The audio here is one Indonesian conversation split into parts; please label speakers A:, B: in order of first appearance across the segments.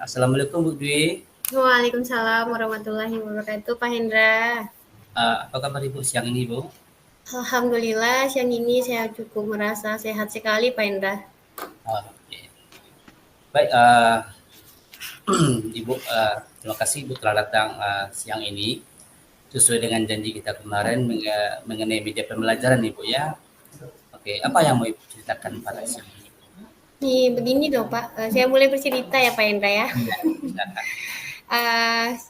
A: Assalamualaikum Bu Dwi.
B: Waalaikumsalam warahmatullahi wabarakatuh, Pak Hendra.
A: Apa kabar Ibu siang ini Bu?
B: Alhamdulillah, siang ini saya cukup merasa sehat sekali, Pak Hendra.
A: Oke. Baik, Ibu, terima kasih Ibu telah datang siang ini. Sesuai dengan janji kita kemarin mengenai media pembelajaran Ibu ya. Oke, apa yang mau Ibu ceritakan pada siang ini?
B: Nih, begini dong, Pak. Saya mulai bercerita ya, Pak Hendra ya.
A: Iya, silakan.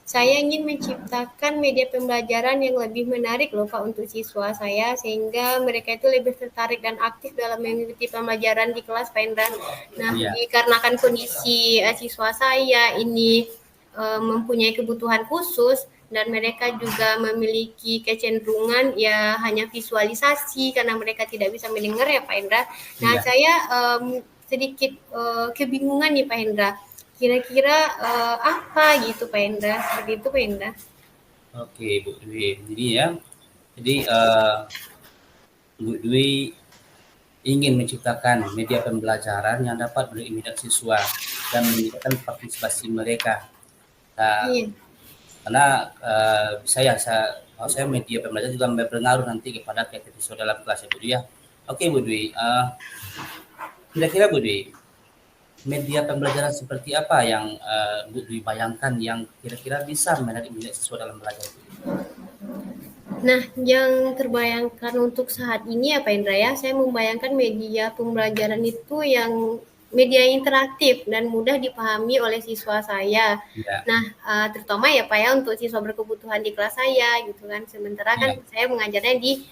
B: Saya ingin menciptakan media pembelajaran yang lebih menarik loh, Pak, untuk siswa saya, sehingga mereka itu lebih tertarik dan aktif dalam mengikuti pembelajaran di kelas, Pak Hendra. Nah,
A: Iya,
B: dikarenakan kondisi siswa saya ini mempunyai kebutuhan khusus dan mereka juga memiliki kecenderungan ya hanya visualisasi karena mereka tidak bisa mendengar ya Pak Hendra. Nah,
A: iya.
B: saya sedikit kebingungan nih Pak Hendra. Kira-kira apa gitu Pak Hendra? Seperti itu Pak Hendra.
A: Oke Bu Dwi. Bu Dwi ingin menciptakan media pembelajaran yang dapat mengintimidasi siswa dan meningkatkan partisipasi mereka. Nah,
B: Iya.
A: karena bisa ya kalau saya media pembelajaran juga berpengaruh nanti kepada kreativitas dalam kelas ya Bu Dwi ya. Oke Bu Dwi, kira-kira Bu Dwi, media pembelajaran seperti apa yang Bu Dwi bayangkan yang kira-kira bisa menarik minat siswa dalam belajar Bu Dwi?
B: Nah, yang terbayangkan untuk saat ini ya Pak Indra ya, saya membayangkan media pembelajaran itu yang media interaktif dan mudah dipahami oleh siswa saya.
A: Ya,
B: Nah, terutama ya Pak ya untuk siswa berkebutuhan di kelas saya gitu kan. Sementara kan
A: ya,
B: saya mengajarnya di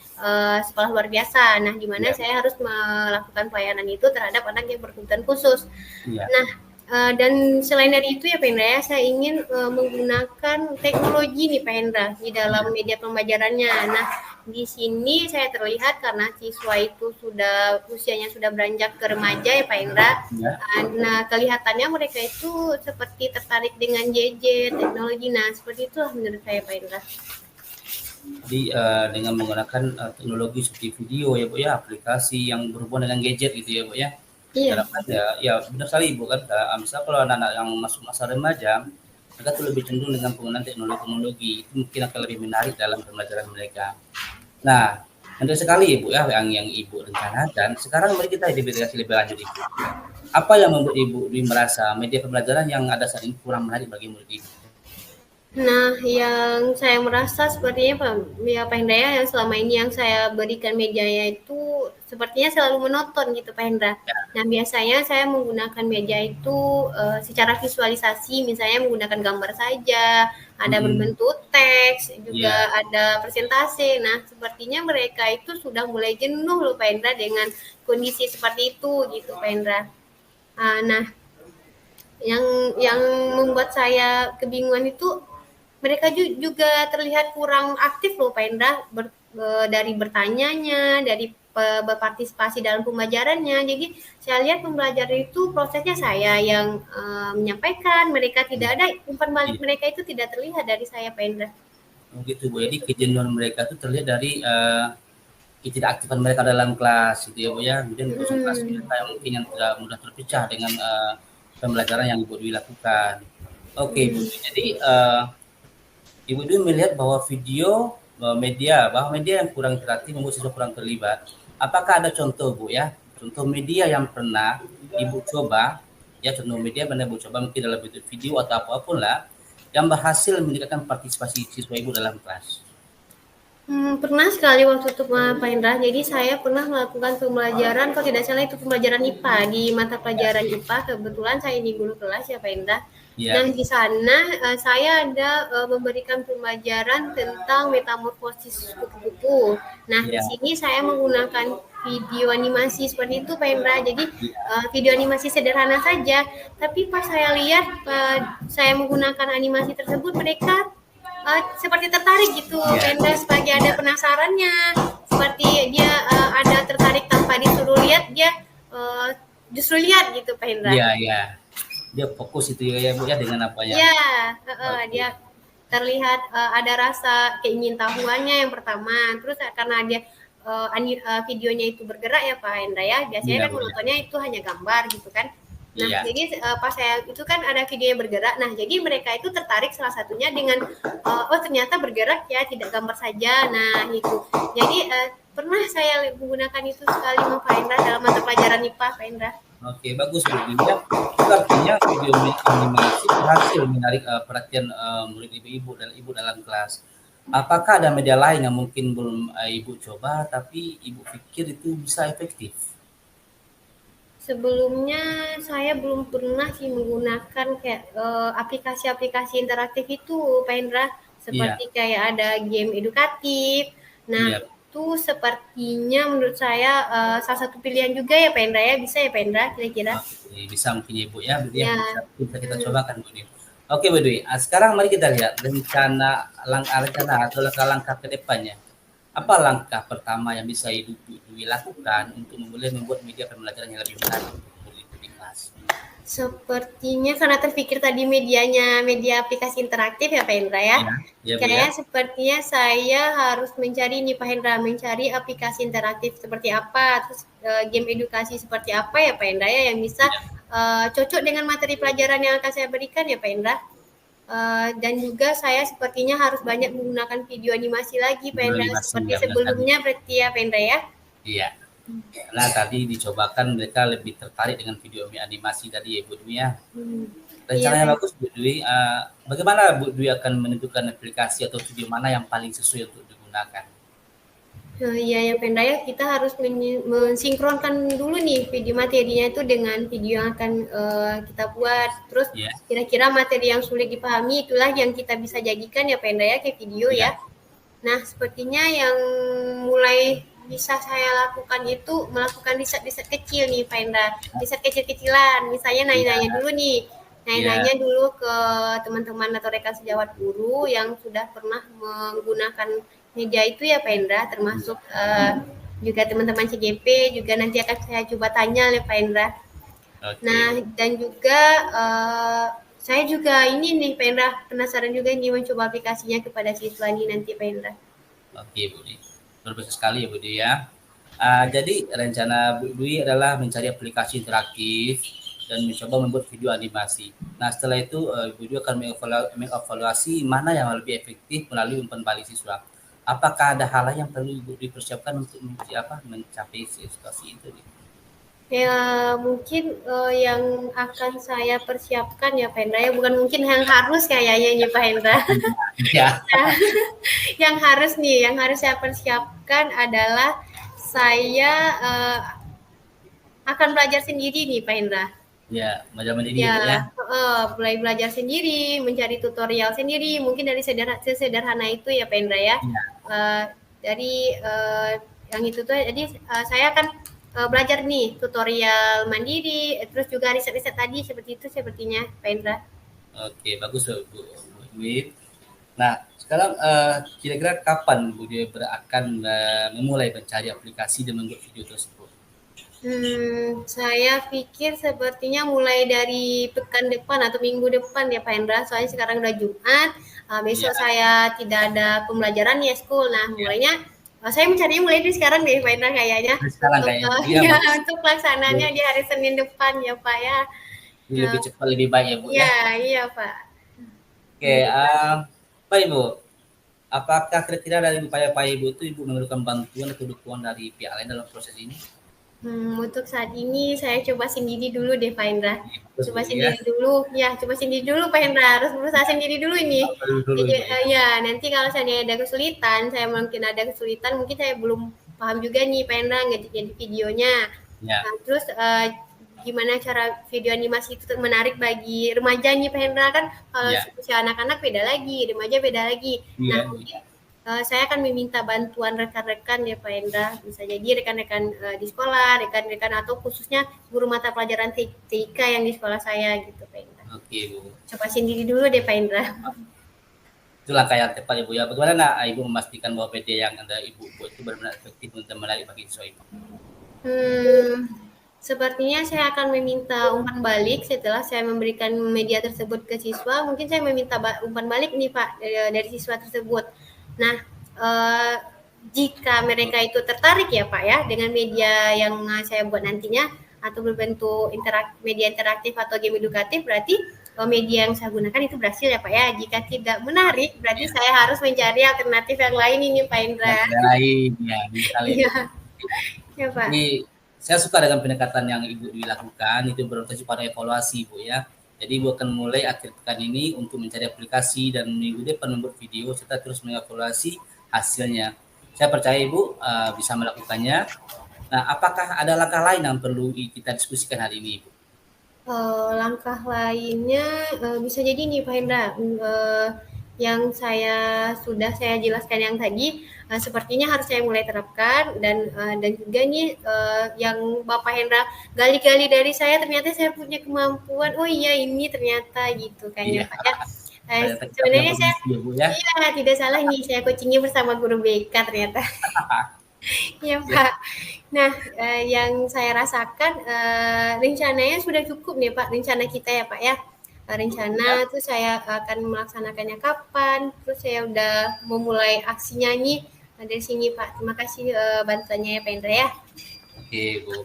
B: sekolah luar biasa. Nah, di mana
A: ya,
B: saya harus melakukan pelayanan itu terhadap anak yang berkebutuhan khusus.
A: ya,
B: Nah, dan selain dari itu ya Pak Hendra ya, saya ingin menggunakan teknologi nih Pak Hendra di dalam
A: ya,
B: media pembelajarannya. Nah, di sini saya terlihat karena siswa itu sudah usianya sudah beranjak ke remaja ya Pak Hendra.
A: ya.
B: Nah, kelihatannya mereka itu seperti tertarik dengan gadget, teknologi. Nah, seperti itulah menurut saya Pak Hendra.
A: Jadi dengan menggunakan teknologi seperti video ya Bu ya, aplikasi yang berhubungan dengan gadget gitu ya Bu ya.
B: Iya,
A: Diharapkan ya, ya benar sekali Ibu kan, misal kalau anak-anak yang masuk masa remaja, mereka tuh lebih cenderung dengan penggunaan teknologi-teknologi, itu mungkin akan lebih menarik dalam pembelajaran mereka. Nah, menarik sekali Ibu ya, yang Ibu rencanakan. Sekarang mari kita identifikasi lebih lanjut Ibu. Apa yang membuat Ibu merasa media pembelajaran yang ada saat ini kurang menarik bagi murid Ibu?
B: nah, yang saya merasa sepertinya Pak Hendra ya, yang selama ini yang saya berikan medianya itu sepertinya selalu monoton gitu Pak Hendra.
A: Ya,
B: Nah, biasanya saya menggunakan media itu secara visualisasi, misalnya menggunakan gambar saja, ada
A: mhm,
B: berbentuk teks, juga
A: iya,
B: ada presentasi. Nah, sepertinya mereka itu sudah mulai jenuh loh Pak Hendra dengan kondisi seperti itu gitu Pak Hendra. Nah, yang membuat saya kebingungan itu mereka juga terlihat kurang aktif loh Pak Indra dari bertanyanya, dari berpartisipasi dalam pembelajarannya. Jadi saya lihat pembelajaran itu prosesnya saya yang menyampaikan, mereka
A: iya,
B: tidak ada umpan balik
A: iya.
B: mereka itu tidak terlihat dari saya Pak Indra.
A: Oh gitu Bu, jadi kejenuhan mereka itu terlihat dari ketidakaktifan mereka dalam kelas gitu ya Bu ya, kemudian konsentrasi
B: Hmm,
A: mereka yang mungkin yang tidak mudah terpecah dengan pembelajaran yang Ibu Dwi lakukan. Oke Bu
B: hmm.
A: Dwi, jadi Ibu Dwi melihat bahwa bahwa media yang kurang kreatif membuat siswa kurang terlibat. Apakah ada contoh Bu ya, contoh media yang pernah Ibu coba, ya contoh media yang pernah Ibu coba mungkin dalam bentuk video atau apapun lah, yang berhasil meningkatkan partisipasi siswa Ibu dalam kelas?
B: Pernah sekali waktu itu Pak Indra. Jadi saya pernah melakukan pembelajaran, kalau tidak salah itu pembelajaran IPA di mata
A: Ya,
B: pelajaran IPA. Kebetulan saya ini guru kelas ya Pak Indra.
A: ya,
B: Dan di sana saya ada memberikan pembelajaran tentang metamorfosis kupu-kupu. Nah di
A: ya,
B: sini saya menggunakan video animasi seperti itu Pak Indra. Jadi
A: ya,
B: video animasi sederhana saja. Tapi pas saya lihat saya menggunakan animasi tersebut mereka seperti tertarik gitu
A: ya,
B: Penda sebagai ada
A: ya.
B: penasarannya seperti dia ada tertarik tanpa disuruh lihat dia uh, justru lihat gitu Pak Hendra.
A: Iya, iya. Dia fokus itu ya, Bu, ya dengan apanya.
B: Ya
A: Oke.
B: dia terlihat ada rasa keingintahuannya yang pertama terus karena dia videonya itu bergerak ya Pak Hendra ya biasanya
A: Iya,
B: kan
A: Bu, ya.
B: menontonnya itu hanya gambar gitu kan. Nah,
A: Iya.
B: jadi pas saya itu kan ada videonya bergerak. Nah, jadi mereka itu tertarik salah satunya dengan oh ternyata bergerak ya, tidak gambar saja. Nah, itu. Jadi pernah saya menggunakan itu sekali Pak Indra dalam mata pelajaran IPA, Pak Indra.
A: Oke, bagus Bu Dwi ya. Itu artinya video animasi berhasil menarik perhatian murid ibu-ibu dan ibu dalam kelas. Apakah ada media lain yang mungkin belum ibu coba tapi ibu pikir itu bisa efektif?
B: Sebelumnya saya belum pernah sih menggunakan kayak aplikasi-aplikasi interaktif itu, Pak Indra.
A: Iya,
B: Seperti kayak ada game edukatif. Nah,
A: iya.
B: itu sepertinya menurut saya salah satu pilihan juga ya, Pak Indra ya. Bisa ya, Pak Indra, kira-kira?
A: Oke, bisa mungkin ya Bu ya, Bu Dwi ya.
B: Ya.
A: Bisa kita
B: Hmm.
A: cobakan Bu Dwi. Oke Bu Dwi, sekarang mari kita lihat rencana atau langkah-langkah ke depannya. Apa langkah pertama yang bisa Ibu Dwi lakukan untuk mulai membuat media pembelajaran yang lebih menarik untuk murid di kelas?
B: Sepertinya karena terpikir tadi medianya media aplikasi interaktif ya Pak Hendra ya.
A: Iya, iya Bu ya.
B: Kayak sepertinya saya harus mencari nih Pak Hendra, mencari aplikasi interaktif seperti apa, terus game edukasi seperti apa ya Pak Hendra ya yang bisa
A: Iya,
B: cocok dengan materi pelajaran yang akan saya berikan ya Pak Hendra. Dan juga saya sepertinya harus banyak menggunakan video animasi lagi Pak Hendra,
A: animasi
B: seperti
A: ya benar sekali.
B: sebelumnya berarti ya Pak Hendra ya.
A: Iya. Nah, tadi dicobakan mereka lebih tertarik dengan video animasi tadi ya Bu Dwi ya.
B: Hmm. Iya
A: Rencananya
B: Pak.
A: bagus Bu Dwi. Bagaimana Bu Dwi akan menentukan aplikasi atau video mana yang paling sesuai untuk digunakan?
B: Iya ya Penda ya, kita harus mensinkronkan dulu nih video materinya itu dengan video yang akan kita buat. Terus
A: Ya,
B: kira-kira materi yang sulit dipahami itulah yang kita bisa jadikan ya Penda ya ke video
A: ya,
B: ya. Nah, sepertinya yang mulai bisa saya lakukan itu melakukan riset-riset kecil nih Penda. Riset kecil-kecilan, misalnya
A: ya,
B: nanya-nanya dulu nih.
A: ya.
B: Nanya-nanya dulu ke teman-teman atau rekan sejawat guru yang sudah pernah menggunakan media itu ya Pak Indra, termasuk juga teman-teman CGP juga nanti akan saya coba tanya ya Pak Indra.
A: Oke,
B: Nah, dan juga saya juga ini nih Pak Indra, penasaran juga nih mencoba aplikasinya kepada siswa nih nanti Pak Indra.
A: oke Bu Dwi. Luar biasa sekali ya Bu Dwi ya. Jadi rencana Bu Dwi adalah mencari aplikasi interaktif dan mencoba membuat video animasi. Nah, setelah itu Bu Dwi akan mengevaluasi mana yang lebih efektif melalui umpan balik siswa. Apakah ada hal lain yang perlu Ibu dipersiapkan untuk mencapai situasi itu?
B: Ya mungkin yang akan saya persiapkan ya Pak Hendra ya, bukan mungkin yang harus kayaknya nih Pak Hendra.
A: Ya,
B: Yang harus nih, yang harus saya persiapkan adalah saya akan belajar sendiri nih Pak Hendra.
A: ya, belajar mandiri ya Bu ya.
B: Ya, mulai belajar sendiri, mencari tutorial sendiri, mungkin dari sesederhana itu ya Pak Indra ya.
A: Ya,
B: Dari yang itu tuh, jadi saya akan belajar nih tutorial mandiri, terus juga riset-riset tadi seperti itu sepertinya Pak Indra.
A: oke, bagus Bu Dwi. Nah, sekarang kira-kira kapan Bu Dwi akan memulai mencari aplikasi dan membuat video tersebut?
B: Saya pikir sepertinya mulai dari pekan depan atau minggu depan ya Pak Hendra. Soalnya sekarang udah Jumat,
A: Ya,
B: besok saya tidak ada pembelajaran ya school. Nah,
A: ya.
B: mulainya saya mencarinya mulai dari sekarang deh Pak Hendra kayaknya.
A: Sekarang
B: Untuk
A: kayaknya ya,
B: ya,
A: bagus.
B: untuk pelaksanaannya di hari Senin depan ya Pak ya.
A: Lebih cepat lebih baik ya Bu ya.
B: Ya, iya Pak.
A: Oke, Pak Ibu, apakah kira-kira dari upaya-upaya Ibu itu Ibu memerlukan bantuan atau dukungan dari pihak lain dalam proses ini?
B: Untuk saat ini saya coba sendiri dulu deh Pak Hendra.
A: Terus
B: Coba
A: Bu ya,
B: sendiri dulu, ya coba sendiri dulu Pak Hendra. Harus berusaha sendiri dulu ini.
A: dulu
B: Jadi,
A: Ibu ya.
B: ya nanti kalau saya ada kesulitan, mungkin saya belum paham juga nih Pak Hendra ngedit videonya.
A: Ya,
B: Nah, terus gimana cara video animasi itu menarik bagi remaja nih Pak Hendra kan kalau
A: ya,
B: usia anak-anak beda lagi, remaja beda lagi. Nah,
A: iya,
B: mungkin saya akan meminta bantuan rekan-rekan ya Pak Hendra, bisa jadi rekan-rekan di sekolah, rekan-rekan atau khususnya guru mata pelajaran TIK yang di sekolah saya gitu Pak Hendra.
A: oke Bu.
B: Coba sendiri dulu deh Pak Hendra.
A: Itu langkah yang tepat Ibu ya. Bagaimana nak Ibu memastikan bahwa PD yang Anda Ibu buat itu benar-benar efektif untuk menarik bagi siswa Ibu?
B: Sepertinya saya akan meminta umpan balik setelah saya memberikan media tersebut ke siswa. Mungkin saya meminta umpan balik nih Pak dari siswa tersebut. Nah, jika mereka itu tertarik ya Pak ya dengan media yang saya buat nantinya, atau berbentuk media interaktif atau game edukatif, berarti media yang saya gunakan itu berhasil ya Pak ya. Jika tidak menarik, berarti saya harus mencari alternatif yang lain ini Pak Indra.
A: Yang lain, ya, misalnya.
B: Iya, ya Pak.
A: Jadi saya suka dengan pendekatan yang Ibu Dwi lakukan, itu berorientasi pada evaluasi Bu ya. Jadi Ibu akan mulai akhir pekan ini untuk mencari aplikasi dan minggu depan membuat video serta terus mengevaluasi hasilnya. Saya percaya Ibu bisa melakukannya. Nah, apakah ada langkah lain yang perlu kita diskusikan hari ini Ibu?
B: Langkah lainnya bisa jadi nih Pak Hendra, yang sudah saya jelaskan yang tadi sepertinya harus saya mulai terapkan, dan juga nih yang Bapak Hendra gali-gali dari saya, ternyata saya punya kemampuan, oh iya ini ternyata gitu kan ya Pak ya. Sebenarnya saya iya tidak salah nih, saya coachingnya bersama guru BK ternyata. Iya Pak. Nah, yang saya rasakan rencananya sudah cukup nih Pak, rencana kita ya Pak ya. Rencana tuh saya akan melaksanakannya kapan, terus saya udah memulai aksinya nih dari sini Pak. Terima kasih bantuannya ya Pak Indra ya.
A: Oke Bu.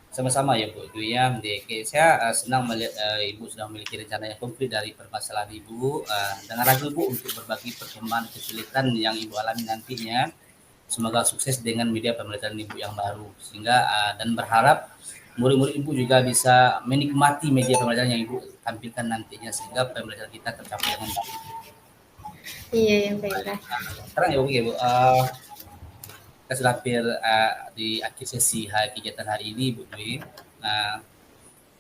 A: Sama-sama ya Bu Dwi ya. Saya senang melihat Ibu sudah memiliki rencana yang konkret dari permasalahan Ibu. Dengan ragu Bu untuk berbagi perkembangan kesulitan yang Ibu alami nantinya. Semoga sukses dengan media pembelajaran Ibu yang baru, sehingga dan berharap murid-murid Ibu juga bisa menikmati media pembelajaran yang Ibu tampilkan nantinya, sehingga pembelajaran kita tercapai dengan baik.
B: Iya yang baik.
A: Sekarang ya Bu, kita sudah hampir di akhir sesi kegiatan hari ini Bu Dwi.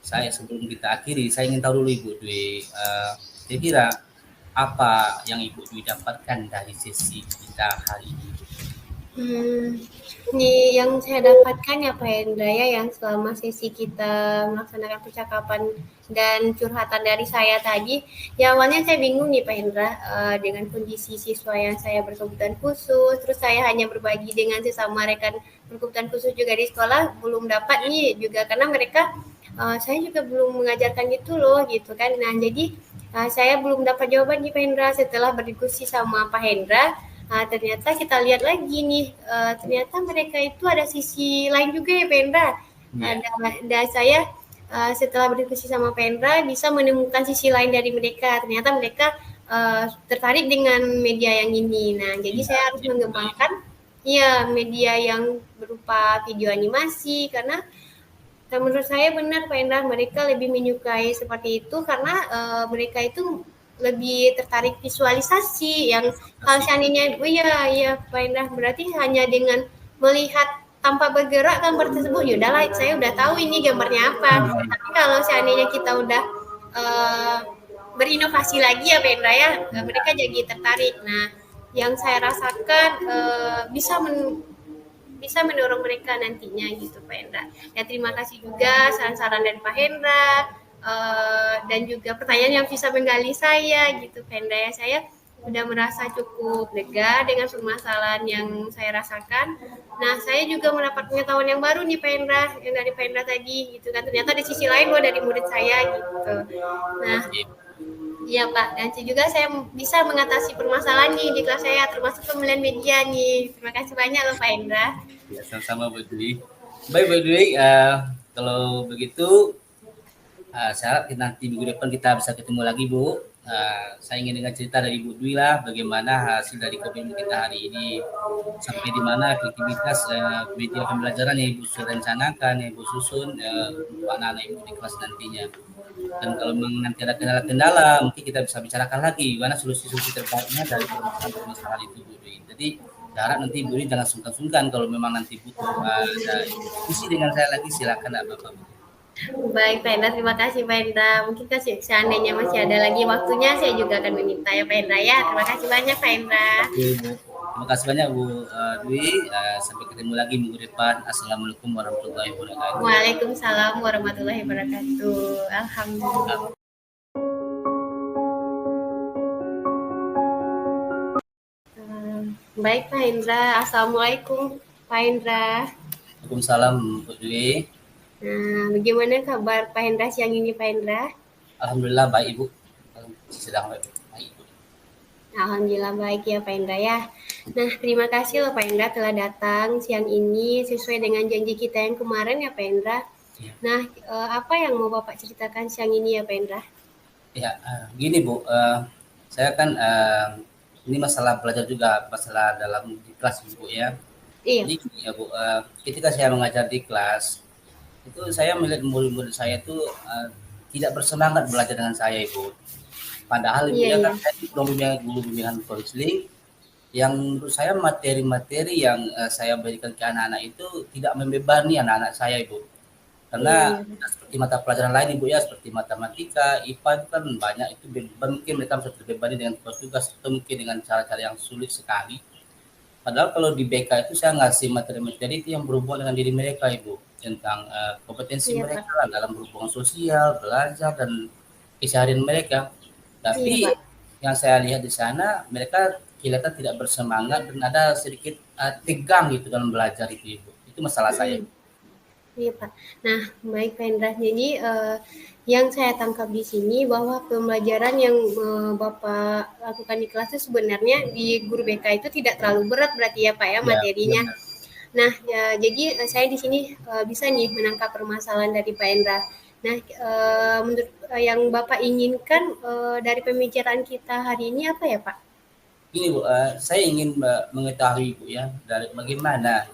A: Saya sebelum kita akhiri, saya ingin tahu dulu Ibu Dwi, kira-kira apa yang Ibu Dwi dapatkan dari sesi kita hari ini?
B: Nih yang saya dapatkan ya Pak Hendra ya, yang selama sesi kita melaksanakan percakapan dan curhatan dari saya tadi, ya awalnya saya bingung nih Pak Hendra dengan kondisi siswa yang saya berkebutuhan khusus, terus saya hanya berbagi dengan sesama rekan berkebutuhan khusus juga di sekolah, belum dapat nih juga karena mereka saya juga belum mengajarkan gitu loh gitu kan. Nah jadi saya belum dapat jawaban nih Pak Hendra. Setelah berdiskusi sama Pak Hendra, ternyata kita lihat lagi nih, ternyata mereka itu ada sisi lain juga ya Pendra. Dan saya setelah berdiskusi sama Pendra bisa menemukan sisi lain dari mereka. Ternyata mereka tertarik dengan media yang ini. Nah, jadi saya harus mengembangkan media yang berupa video animasi, karena menurut saya benar Pendra, mereka lebih menyukai seperti itu karena mereka itu lebih tertarik visualisasi yang seandainya Pak Indah, berarti hanya dengan melihat tanpa bergerak gambar tersebut ya udahlah saya udah tahu ini gambarnya apa. Tapi kalau seandainya kita udah berinovasi lagi ya Pak Indra ya, mereka jadi tertarik. Nah yang saya rasakan bisa mendorong mereka nantinya gitu Pak Hendra. Ya terima kasih juga saran-saran dari Pak Hendra dan juga pertanyaan yang bisa menggali saya gitu Pak Hendra ya. Saya udah merasa cukup lega dengan permasalahan yang saya rasakan. Nah saya juga mendapat pengetahuan yang baru nih Pak Hendra, yang dari Pak Hendra tadi gitu kan. Ternyata di sisi lain dari murid saya gitu. Nah iya Pak, dan juga saya bisa mengatasi permasalahan nih di kelas saya, termasuk pemilihan media nih. Terima kasih banyak loh Pak Hendra.
A: Ya, sama-sama Bu Dwi. Baik Bu Dwi, kalau begitu saya harap nanti minggu depan kita bisa ketemu lagi Bu. Saya ingin dengar cerita dari Bu Dwi lah, bagaimana hasil dari komitmen kita hari ini, sampai di mana efektivitas media pembelajaran yang Ibu sudah rencanakan, yang Ibu susun untuk anak-anak Ibu di kelas nantinya. Dan kalau memang nanti ada kendala-kendala, mungkin kita bisa bicarakan lagi gimana solusi-solusi terbaiknya dari permasalahan itu Bu Dwi. Jadi saya harap nanti Bu Dwi jangan sungkan-sungkan kalau memang nanti butuh ada diskusi dengan saya lagi, silakan Bapak.
B: Baik Pak Hendra, terima kasih Pak Hendra. Mungkin seandainya masih ada lagi waktunya, saya juga akan meminta ya Pak Hendra ya. Terima kasih banyak Pak Hendra.
A: Terima kasih banyak Bu Dwi. Sampai ketemu lagi minggu depan. Assalamualaikum warahmatullahi wabarakatuh.
B: Waalaikumsalam warahmatullahi wabarakatuh. Alhamdulillah. Baik Pak Hendra. Assalamualaikum Pak Hendra.
A: Waalaikumsalam Bu Dwi.
B: Nah, bagaimana kabar Pak Hendra siang ini Pak Hendra?
A: Alhamdulillah baik Ibu. Sedang baik Ibu.
B: Alhamdulillah baik ya Pak Hendra ya. Nah, terima kasih loh Pak Indra telah datang siang ini sesuai dengan janji kita yang kemarin ya Pak Indra.
A: Ya,
B: Nah, apa yang mau Bapak ceritakan siang ini ya Pak Indra?
A: ya gini Bu, saya kan ini masalah belajar juga, masalah dalam di kelas Bu ya.
B: Iya.
A: Jadi gini ya Bu, ketika saya mengajar di kelas, itu saya melihat murid-murid saya itu tidak bersemangat belajar dengan saya Ibu. Padahal Ibu
B: Iya,
A: ya
B: iya.
A: kan saya punya guru bimbingan konseling yang menurut saya materi-materi yang saya berikan ke anak-anak itu tidak membebani anak-anak saya Ibu. Karena
B: Iya, iya.
A: seperti mata pelajaran lain Ibu ya, seperti matematika, IPA itu kan banyak itu beban, mungkin mereka bisa terbebani dengan tugas-tugas atau mungkin dengan cara-cara yang sulit sekali. Padahal kalau di BK itu saya ngasih materi-materi itu yang berhubungan dengan diri mereka Ibu, tentang kompetensi
B: Iya,
A: mereka
B: Pak.
A: lah dalam berhubungan sosial, belajar dan keseharian mereka.
B: Iya,
A: Tapi
B: Pak.
A: yang saya lihat di sana mereka kelihatan tidak bersemangat dan ada sedikit tegang gitu dalam belajar itu Ibu. Itu masalah saya.
B: Mm. Iya, Pak. Nah, baik Pak Indra. Jadi, yang saya tangkap di sini bahwa pembelajaran yang Bapak lakukan di kelas itu sebenarnya di guru BK itu tidak terlalu berat berarti ya Pak ya
A: Ya,
B: materinya.
A: benar.
B: Nah, ya, jadi saya di sini bisa nih menangkap permasalahan dari Pak Indra. Nah, menurut yang Bapak inginkan dari pembicaraan kita hari ini apa ya Pak?
A: Gini Bu, saya ingin mengetahui Bu ya, dari bagaimana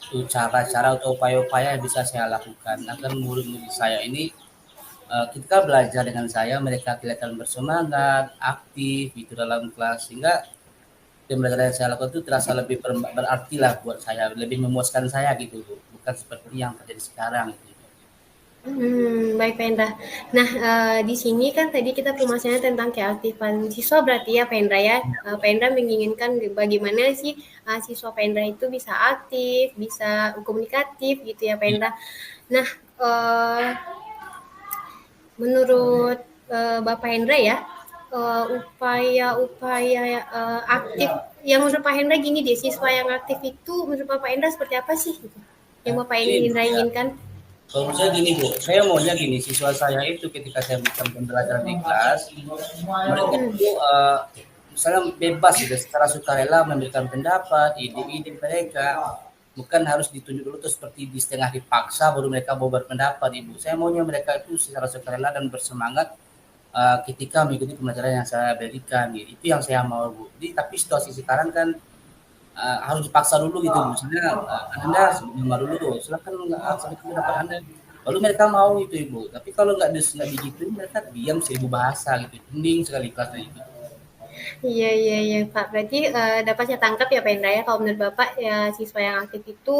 A: itu cara-cara atau upaya-upaya yang bisa saya lakukan agar murid-murid saya ini ketika belajar dengan saya mereka kelihatan bersemangat, aktif itu dalam kelas sehingga pembelajaran yang saya lakukan itu terasa lebih berarti lah buat saya, lebih memuaskan saya gitu Bu. Bukan seperti yang terjadi sekarang gitu.
B: Baik Pak Indra. Nah, di sini kan tadi kita permasalahannya tentang keaktifan siswa berarti ya Pak Indra ya. Pak Indra menginginkan bagaimana sih siswa Pak Indra itu bisa aktif, bisa komunikatif gitu ya Pak Indra.
A: Iya,
B: Nah, menurut Bapak Hendra ya, upaya-upaya aktif yang menurut Pak Hendra gini deh, siswa yang aktif itu menurut Bapak Hendra seperti apa sih? Gitu? Yang Bapak
A: ini Bu
B: Hendra
A: ya.
B: inginkan?
A: Kalau saya gini Bu, saya maunya gini, siswa saya itu ketika saya berikan pembelajaran di kelas, mereka
B: Hmm,
A: itu misalnya bebas gitu, secara sukarela memberikan pendapat, ide-ide mereka, bukan harus ditunjuk dulu tuh seperti di setengah dipaksa baru mereka mau berpendapat Ibu. Saya maunya mereka itu secara sukarela dan bersemangat ketika mengikuti pembelajaran yang saya berikan gitu. Itu yang saya mau Bu. Jadi, tapi situasi sekarang kan harus dipaksa dulu gitu misalnya anda dengar dulu silakan sampaikan pendapat anda baru mereka mau itu ibu tapi kalau nggak digituin mereka diam seribu bahasa gitu mending sekali kelasnya itu.
B: iya iya iya Pak. Berarti dapat saya tangkap ya Pak Hendra ya. Kalau menurut Bapak ya siswa yang aktif itu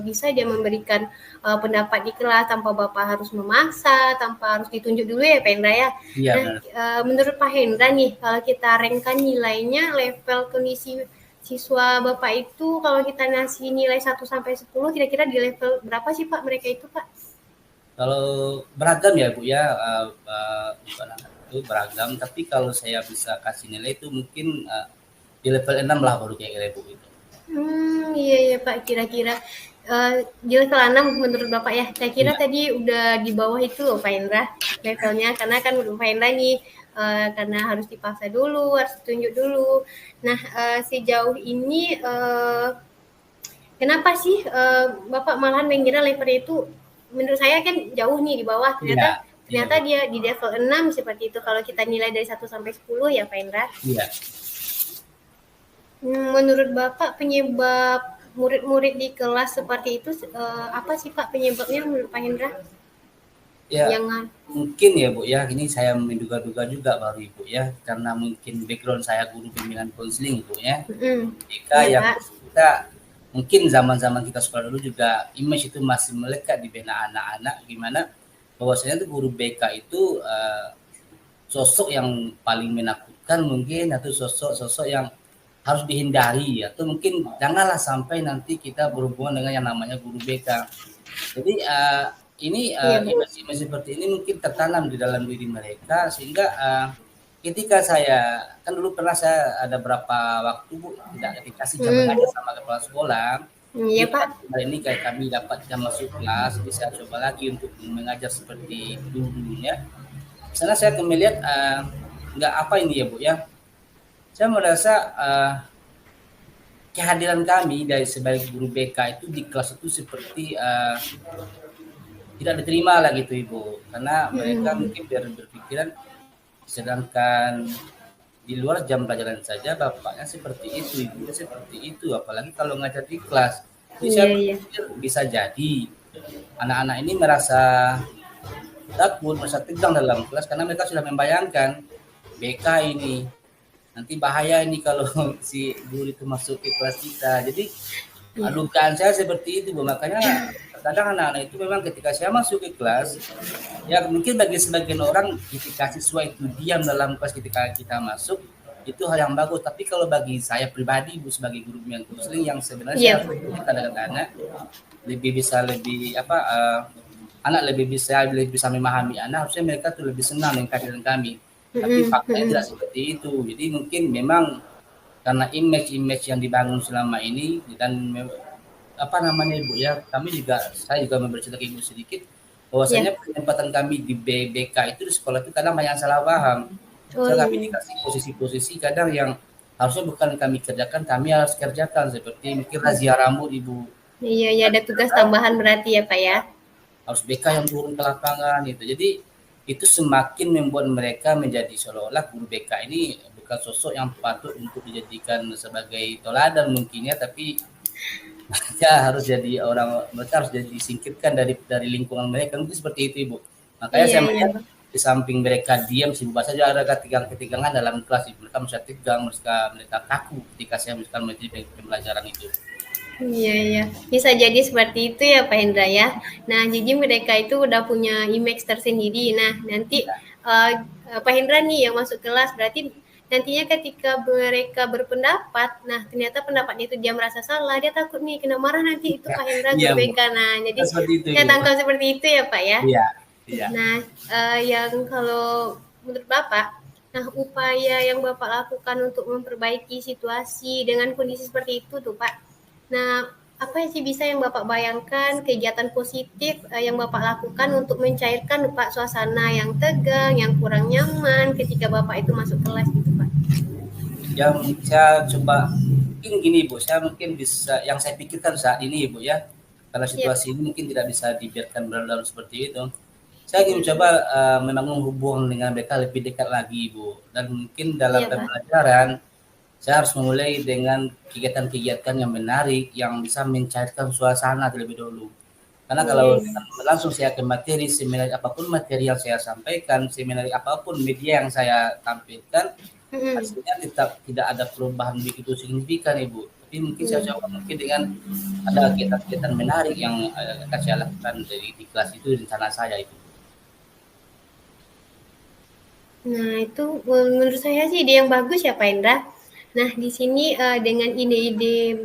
B: bisa dia memberikan pendapat di kelas tanpa Bapak harus memaksa, tanpa harus ditunjuk dulu ya Pak Hendra ya.
A: Iya
B: Nah,
A: benar.
B: menurut Pak Hendra nih, kalau kita rankkan nilainya level kondisi siswa Bapak itu kalau kita ngasih nilai 1 sampai 10 kira-kira di level berapa sih Pak mereka itu Pak?
A: Kalau beragam ya bu ya bukan anak itu beragam tapi kalau saya bisa kasih nilai itu mungkin di level 6 lah baru kayak kira bu itu.
B: Iya iya Pak, kira-kira di level 6 menurut Bapak ya. Saya kira
A: Iya,
B: tadi udah di bawah itu loh Pak Indra levelnya, karena kan menurut Pak Indra nih karena harus dipaksa dulu, harus ditunjuk dulu. Nah, sejauh ini kenapa sih Bapak malahan mengira levelnya itu menurut saya kan jauh nih di bawah.
A: iya,
B: Ternyata
A: iya
B: ternyata
A: bu,
B: dia di level 6 seperti itu kalau kita nilai dari 1 sampai 10 ya Pak Indra.
A: iya.
B: Menurut Bapak penyebab murid-murid di kelas seperti itu apa sih Pak penyebabnya menurut Pak Hendra?
A: Ya,
B: Yang
A: mungkin ya, Bu, ya, ini saya menduga-duga juga baru Ibu ya, karena mungkin background saya guru bimbingan konseling, Bu, ya. Ketika
B: iya
A: yang
B: Pak.
A: kita mungkin zaman-zaman kita sekolah dulu juga image itu masih melekat di benak anak-anak gimana bahwasanya tuh guru BK itu sosok yang paling menakutkan mungkin atau sosok-sosok yang harus dihindari atau mungkin janganlah sampai nanti kita berhubungan dengan yang namanya guru BK. Jadi ini
B: Iya Pak.
A: image-image seperti ini mungkin tertanam di dalam diri mereka sehingga ketika saya kan dulu pernah saya ada berapa waktu Bu tidak dikasih jam
B: Hmm,
A: mengajar sama kepala sekolah.
B: iya
A: Jadi
B: Pak.
A: hari ini kayak kami dapat jam masuk kelas, jadi saya coba lagi untuk mengajar seperti dulu-dulunya. Di sana saya melihat nggak apa ini ya Bu ya. Saya merasa kehadiran kami dari sebagai guru BK itu di kelas itu seperti tidak diterima lah gitu Ibu, karena mereka
B: Mm-mm.
A: mungkin berpikiran sedangkan di luar jam pelajaran saja bapaknya seperti itu, ibunya seperti itu, apalagi kalau ngajar di kelas. Jadi saya
B: Iya, iya.
A: berpikir bisa jadi anak-anak ini merasa takut, merasa tegang dalam kelas karena mereka sudah membayangkan BK ini nanti bahaya ini kalau si guru itu masuk ke kelas kita. Jadi
B: Iya.
A: dugaan saya seperti itu, Bu. Makanya kadang anak-anak itu memang ketika saya masuk ke kelas, ya mungkin bagi sebagian orang ketika siswa itu diam dalam kelas ketika kita masuk, itu hal yang bagus. Tapi kalau bagi saya pribadi, Bu, sebagai guru yang konseling yang sebenarnya saya
B: Iya.
A: harus kita dengan anak, lebih bisa lebih apa anak lebih bisa memahami anak, harusnya mereka tuh lebih senang dengan kehadiran kami. Tapi
B: Mm-mm.
A: faktanya
B: Mm-mm.
A: tidak seperti itu. Jadi mungkin memang karena image-image yang dibangun selama ini dan apa namanya Ibu ya, kami juga saya juga bercerita ke Ibu sedikit
B: Iya.
A: bahwasanya penempatan kami di BK itu di sekolah itu kadang banyak salah paham.
B: Oh,
A: Saya
B: iya,
A: kami
B: iya.
A: dikasih posisi-posisi kadang yang harusnya bukan kami kerjakan, kami harus kerjakan seperti mungkin razia rambut Ibu.
B: Iya, iya, ada tugas tambahan berarti ya, Pak ya?
A: Harus BK yang turun ke lapangan gitu. Jadi itu semakin membuat mereka menjadi seolah-olah guru BK ini bukan sosok yang patut untuk dijadikan sebagai teladan mungkinnya, tapi mereka harus jadi orang, mereka harus jadi disingkirkan dari lingkungan mereka mungkin seperti itu Ibu. Makanya
B: Iya,
A: saya
B: iya.
A: melihat di samping mereka diam sibuk bahasa juga ada ketigang-ketigangan dalam kelas Ibu. Mereka merasa tegang, mereka kaku ketika saya misalkan menjadi pembelajaran itu.
B: Iya, iya. Bisa jadi seperti itu ya, Pak Hendra ya. Nah, jadi mereka itu udah punya image tersendiri. Nah, nanti
A: Ya,
B: eh, Pak Hendra nih yang masuk kelas, berarti nantinya ketika mereka berpendapat, nah ternyata pendapatnya itu dia merasa salah, dia takut nih kena marah nanti itu Pak Hendra
A: iya
B: guru
A: Bu.
B: BK. Nah, jadi
A: Seperti itu
B: saya
A: Ibu.
B: tangkap seperti itu ya, Pak ya.
A: Iya, iya.
B: Nah, yang kalau menurut Bapak, nah upaya yang Bapak lakukan untuk memperbaiki situasi dengan kondisi seperti itu tuh Pak. Nah, apa sih bisa yang Bapak bayangkan kegiatan positif yang Bapak lakukan untuk mencairkan Pak suasana yang tegang, yang kurang nyaman ketika Bapak itu masuk kelas gitu Pak?
A: Yang saya coba mungkin gini Bu, saya mungkin bisa yang saya pikirkan saat ini Ibu ya, karena
B: Iya.
A: situasi ini mungkin tidak bisa dibiarkan berlarut seperti itu. Saya ingin
B: Mm-mm.
A: mencoba membangun hubungan dengan mereka lebih dekat lagi Ibu, dan mungkin dalam
B: Iya Pak.
A: pembelajaran saya harus memulai dengan kegiatan-kegiatan yang menarik yang bisa mencairkan suasana terlebih dahulu. Karena
B: Iya,
A: kalau
B: iya.
A: langsung saya ke materi, seminar apapun materi yang saya sampaikan, seminar apapun media yang saya tampilkan,
B: Mm-mm.
A: hasilnya tetap tidak ada perubahan begitu signifikan Ibu. Tapi mungkin saya
B: Iya.
A: coba mungkin dengan ada kegiatan-kegiatan menarik yang akan saya lakukan di kelas itu rencana saya itu.
B: Nah, itu menurut saya sih ide yang bagus ya Pak Hendra. Nah, di sini dengan ide-ide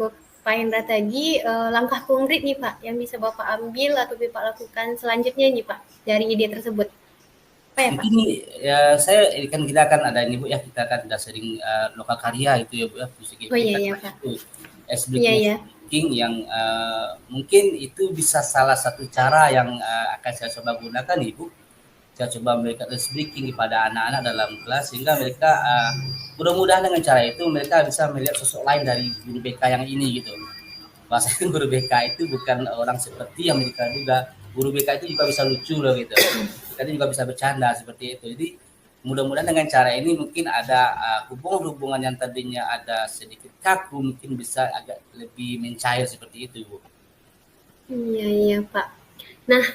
B: Pak Hendra tadi, langkah konkret nih Pak yang bisa Bapak ambil atau Bapak lakukan selanjutnya nih Pak dari ide tersebut. Apa ya Pak?
A: Mungkin saya kan kita akan ada ini Bu ya, kita kan sudah sering lokal karya itu ya Bu ya, musik
B: Oh iya
A: kita
B: iya
A: kelas
B: Pak.
A: itu
B: Iya iya.
A: speaking yang mungkin itu bisa salah satu cara yang akan saya coba gunakan Ibu. Saya coba memberikan speaking kepada anak-anak dalam kelas sehingga mereka mudah-mudahan dengan cara itu mereka bisa melihat sosok lain dari guru BK yang ini gitu. Bahasanya guru BK itu bukan orang seperti yang mereka duga. Guru BK itu juga bisa lucu loh gitu. Kita juga bisa bercanda seperti itu. Jadi mudah-mudahan dengan cara ini mungkin ada hubungan-hubungan yang tadinya ada sedikit kaku mungkin bisa agak lebih mencair seperti itu Bu.
B: Iya iya Pak. Nah,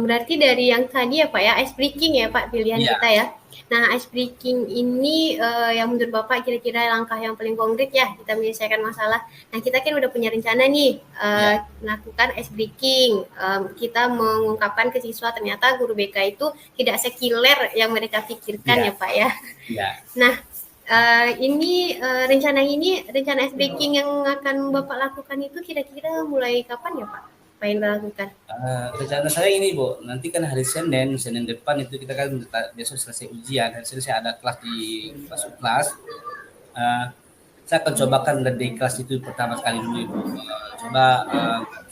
B: berarti dari yang tadi ya Pak ya, ice breaking ya Pak pilihan
A: Iya,
B: kita ya. Nah, ice breaking ini yang menurut Bapak kira-kira langkah yang paling konkret ya kita menyelesaikan masalah. Nah, kita kan udah punya rencana nih
A: iya,
B: melakukan ice breaking. Kita mengungkapkan ke siswa ternyata guru BK itu tidak sekiler yang mereka pikirkan
A: iya,
B: ya Pak ya.
A: iya.
B: Nah, ini rencana ice breaking yang akan Bapak lakukan itu kira-kira mulai kapan ya Pak? Apa yang dilakukan?
A: Rencana saya ini Bu, nanti kan hari Senin depan itu kita kan besok selesai ujian, hari Senin saya ada kelas di kelas. Eh, saya akan cobakan dari kelas itu pertama kali dulu Ibu. Coba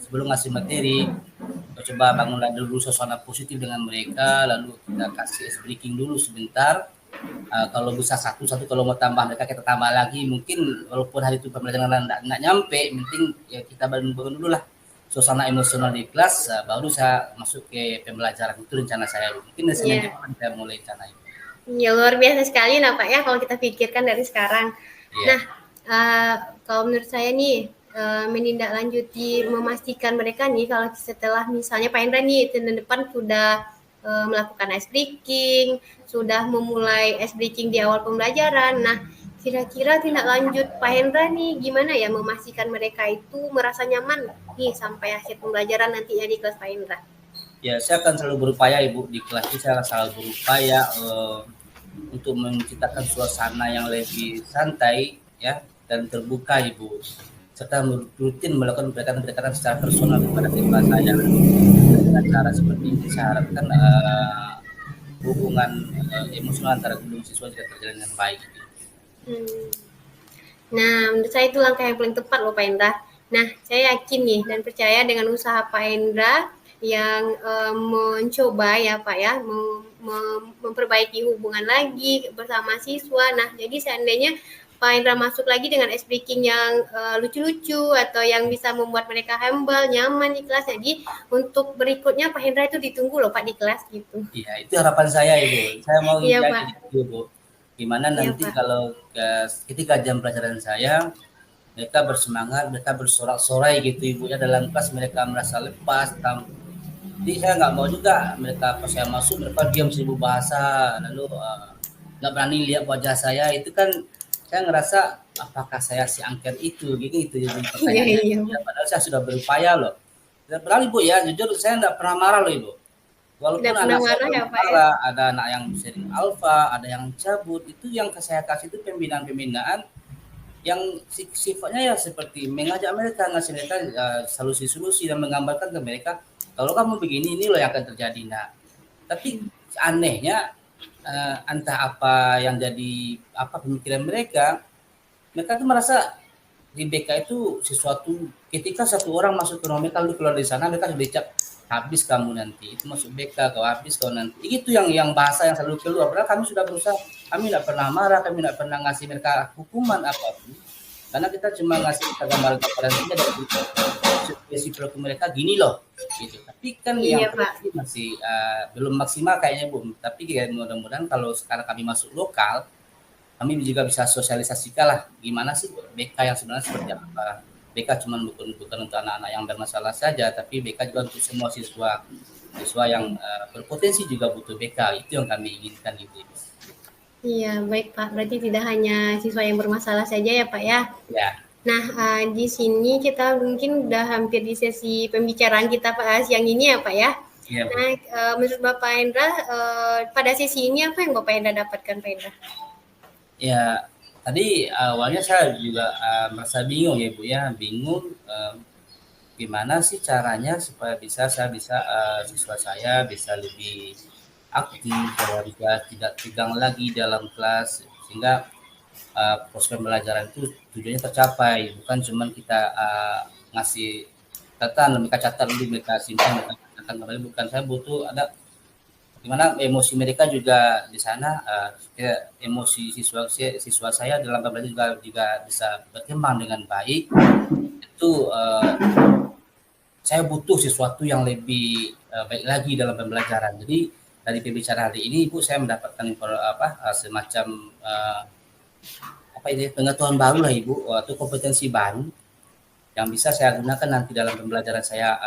A: sebelum ngasih materi, coba bangunlah dulu suasana positif dengan mereka, lalu kita kasih ice breaking dulu sebentar. Kalau bisa satu kalau mau tambah mereka kita tambah lagi, mungkin walaupun hari itu pembelajaran nggak nyampe, penting ya kita bangun dulu lah suasana emosional di kelas, baru saya masuk ke pembelajaran. Itu rencana saya, mungkin Senin
B: Iya.
A: depan saya mulai rencana itu.
B: Ya luar biasa sekali lah Pak ya kalau kita pikirkan dari sekarang.
A: Iya.
B: Nah, kalau menurut saya nih menindaklanjuti memastikan mereka nih kalau setelah misalnya Pak Indra nih Senin depan sudah melakukan ice breaking, sudah memulai ice breaking di awal pembelajaran. Nah, kira-kira tindak lanjut Pak Hendra nih gimana ya memastikan mereka itu merasa nyaman nih sampai akhir pembelajaran nantinya di kelas Pak Hendra?
A: Ya, saya akan selalu berupaya Ibu di kelas ini, saya akan selalu berupaya untuk menciptakan suasana yang lebih santai ya dan terbuka Ibu, serta rutin melakukan pendekatan-pendekatan secara personal kepada siswa saya dengan cara seperti ini. Saya harapkan hubungan emosional antara guru dan siswa juga terjalin dengan baik.
B: Hmm. Nah, menurut saya itu langkah yang paling tepat loh Pak Indra. Nah, saya yakin nih dan percaya dengan usaha Pak Indra yang mencoba ya Pak ya memperbaiki hubungan lagi bersama siswa. Nah, jadi seandainya Pak Indra masuk lagi dengan ice breaking yang lucu-lucu atau yang bisa membuat mereka humble, nyaman di kelas. Jadi untuk berikutnya Pak Indra itu ditunggu loh Pak di kelas gitu.
A: Iya, itu harapan saya Ibu. Saya mau
B: Iya
A: jadi
B: Pak.
A: itu Ibu. Gimana
B: Iya
A: nanti
B: Pak.
A: kalau ketika jam pelajaran saya, mereka bersemangat, mereka bersorak-sorai gitu Ibu ya dalam kelas, mereka merasa lepas. Jadi saya nggak mau juga mereka pas saya masuk mereka diam seribu bahasa, lalu nggak berani lihat wajah saya. Itu kan saya ngerasa apakah saya si angker itu, gitu jadi
B: Iya
A: pertanyaannya.
B: iya
A: Ya,
B: Pak.
A: padahal saya sudah berupaya loh. Dan padahal Ibu ya, jujur saya nggak pernah marah loh Ibu. Walaupun
B: Tidak pernah
A: anak saya
B: marah ya Pak ya.
A: bermasalah, ada anak yang sering alfa, ada yang cabut, itu yang saya kasih itu pembinaan-pembinaan yang sifatnya ya seperti mengajak mereka, ngasih mereka solusi-solusi dan menggambarkan ke mereka kalau kamu begini ini loh yang akan terjadi. Nah, tapi anehnya entah apa yang jadi apa pemikiran mereka, mereka tuh merasa di BK itu sesuatu ketika satu orang masuk ke rumah mereka lalu keluar dari sana mereka sudah dicap habis kamu nanti itu masuk BK kau habis kau nanti itu yang bahasa yang selalu keluar padahal kami sudah berusaha, kami tidak pernah marah, kami tidak pernah ngasih mereka hukuman apapun karena kita cuma ngasih kita gambaran saja dari ekspresi perilaku mereka gini loh gitu. Tapi kan yang
B: Iya Pak.
A: terjadi masih belum maksimal kayaknya Bu, tapi ya, mudah-mudahan kalau sekarang kami masuk lokal kami juga bisa sosialisasikan lah gimana sih BK yang sebenarnya seperti apa. BK cuma bukan untuk anak-anak yang bermasalah saja, tapi BK juga untuk semua siswa siswa yang berpotensi juga butuh BK. Itu yang kami inginkan gitu.
B: Iya, baik Pak. Berarti tidak hanya siswa yang bermasalah saja ya Pak ya.
A: Ya,
B: Nah, di sini kita mungkin udah hampir di sesi pembicaraan kita Pak siang ini ya Pak ya.
A: iya Bu.
B: Nah, menurut Bapak Hendra, pada sesi ini apa yang Bapak Hendra dapatkan Pak Hendra?
A: Ya, tadi awalnya saya juga merasa bingung ya Bu ya, bingung gimana sih caranya supaya saya bisa siswa saya bisa lebih aktif, saya bisa tidak tegang lagi dalam kelas sehingga proses pembelajaran itu tujuannya tercapai, bukan cuma kita ngasih catatan, mereka catat dulu, mereka simpan, mereka catatkan kembali, bukan. Saya butuh ada gimana emosi mereka juga di sana, emosi siswa saya dalam pembelajaran juga bisa berkembang dengan baik. Itu saya butuh sesuatu yang lebih baik lagi dalam pembelajaran. Jadi dari pembicaraan hari ini, Ibu, saya mendapatkan semacam ini pengetahuan baru lah Ibu, atau kompetensi baru yang bisa saya gunakan nanti dalam pembelajaran saya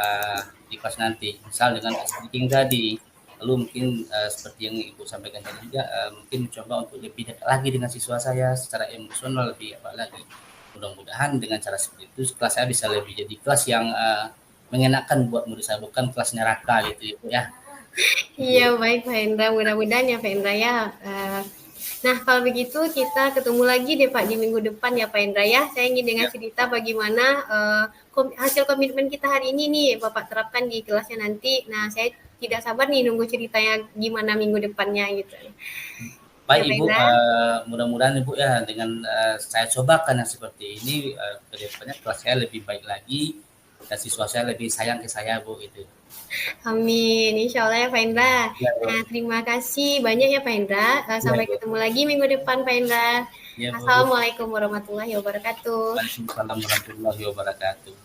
A: di kelas nanti. Misal dengan speaking tadi, lalu mungkin seperti yang Ibu sampaikan tadi juga, mungkin mencoba untuk lebih dekat lagi dengan siswa saya secara emosional lebih apa lagi. Mudah-mudahan dengan cara seperti itu kelas saya bisa lebih jadi kelas yang mengenakan buat murid saya, bukan kelas neraka gitu Ibu ya.
B: Iya, baik Pak Hendra. Mudah-mudahan ya Pak Hendra ya. Nah, kalau begitu kita ketemu lagi deh Pak di minggu depan ya Pak Hendra ya. Saya ingin dengar
A: Ya.
B: cerita bagaimana hasil komitmen kita hari ini nih Bapak terapkan di kelasnya nanti. Nah, saya tidak sabar nih nunggu ceritanya gimana minggu depannya gitu. Ya
A: Baik
B: Pak
A: Ibu,
B: Hendra.
A: mudah-mudahan Ibu ya dengan saya cobakan yang seperti ini ke depannya kelas saya lebih baik lagi. dan siswa saya lebih sayang ke saya Bu itu.
B: Amin, insya Allah ya Pak Indra.
A: Ya, Bu.
B: Nah, terima kasih banyak ya Pak Indra.
A: Ya,
B: Sampai
A: Bu.
B: ketemu lagi minggu depan Pak Indra.
A: Ya, Bu.
B: Assalamualaikum warahmatullahi wabarakatuh.
A: Waalaikumsalam warahmatullahi wabarakatuh.